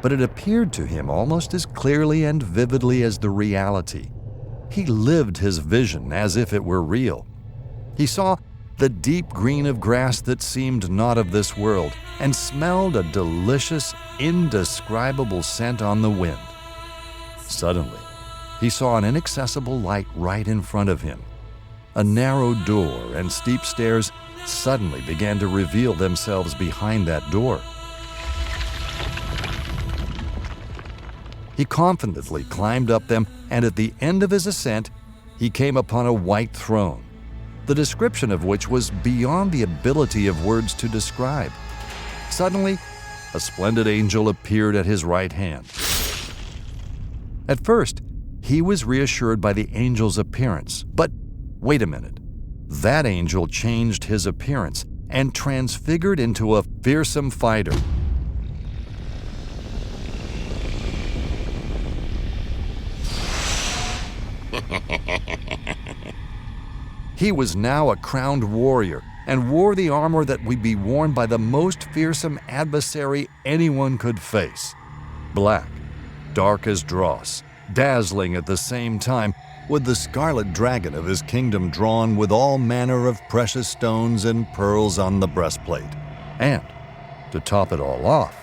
but it appeared to him almost as clearly and vividly as the reality. He lived his vision as if it were real. He saw the deep green of grass that seemed not of this world, and smelled a delicious, indescribable scent on the wind. Suddenly, he saw an inaccessible light right in front of him. A narrow door and steep stairs suddenly began to reveal themselves behind that door. He confidently climbed up them, and at the end of his ascent, he came upon a white throne, the description of which was beyond the ability of words to describe. Suddenly, a splendid angel appeared at his right hand. At first, he was reassured by the angel's appearance, but wait a minute. That angel changed his appearance and transfigured into a fearsome fighter. He was now a crowned warrior and wore the armor that would be worn by the most fearsome adversary anyone could face. Black, dark as dross, dazzling at the same time, with the scarlet dragon of his kingdom drawn with all manner of precious stones and pearls on the breastplate. And, to top it all off,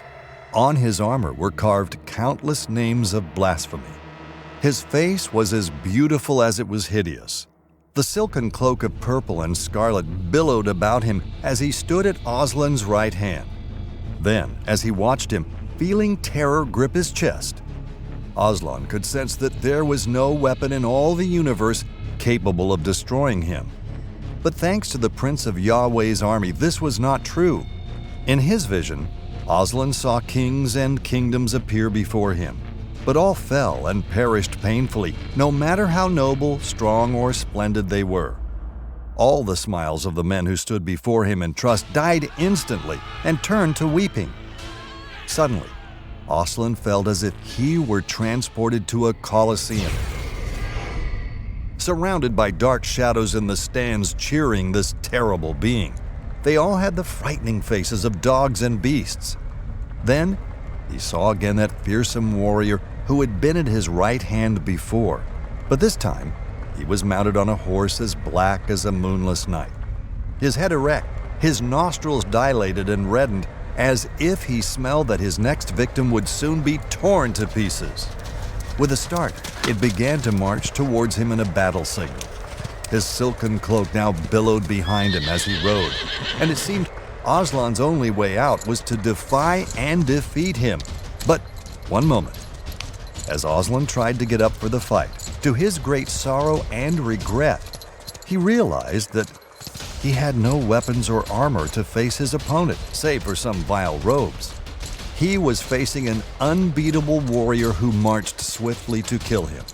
on his armor were carved countless names of blasphemy. His face was as beautiful as it was hideous. The silken cloak of purple and scarlet billowed about him as he stood at Aslan's right hand. Then, as he watched him, feeling terror grip his chest, Aslan could sense that there was no weapon in all the universe capable of destroying him. But thanks to the Prince of Yahweh's army, this was not true. In his vision, Aslan saw kings and kingdoms appear before him, but all fell and perished painfully, no matter how noble, strong, or splendid they were. All the smiles of the men who stood before him in trust died instantly and turned to weeping. Suddenly, Aslan felt as if he were transported to a Colosseum. Surrounded by dark shadows in the stands cheering this terrible being, they all had the frightening faces of dogs and beasts. Then he saw again that fearsome warrior who had been at his right hand before, but this time he was mounted on a horse as black as a moonless night. His head erect, his nostrils dilated and reddened, as if he smelled that his next victim would soon be torn to pieces. With a start, it began to march towards him in a battle signal. His silken cloak now billowed behind him as he rode, and it seemed Aslan's only way out was to defy and defeat him. But one moment, as Aslan tried to get up for the fight, to his great sorrow and regret, he realized that he had no weapons or armor to face his opponent, save for some vile robes. He was facing an unbeatable warrior who marched swiftly to kill him.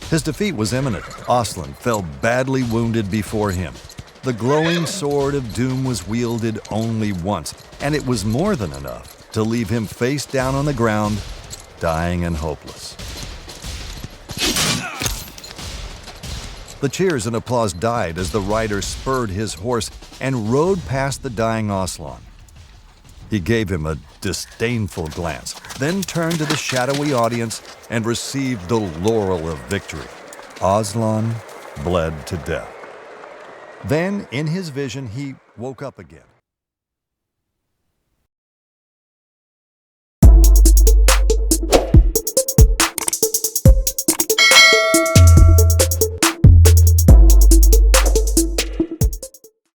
His defeat was imminent. Aslan fell badly wounded before him. The glowing sword of doom was wielded only once, and it was more than enough to leave him face down on the ground, dying and hopeless. The cheers and applause died as the rider spurred his horse and rode past the dying Aslan. He gave him a disdainful glance, then turned to the shadowy audience and received the laurel of victory. Aslan bled to death. Then, in his vision, he woke up again.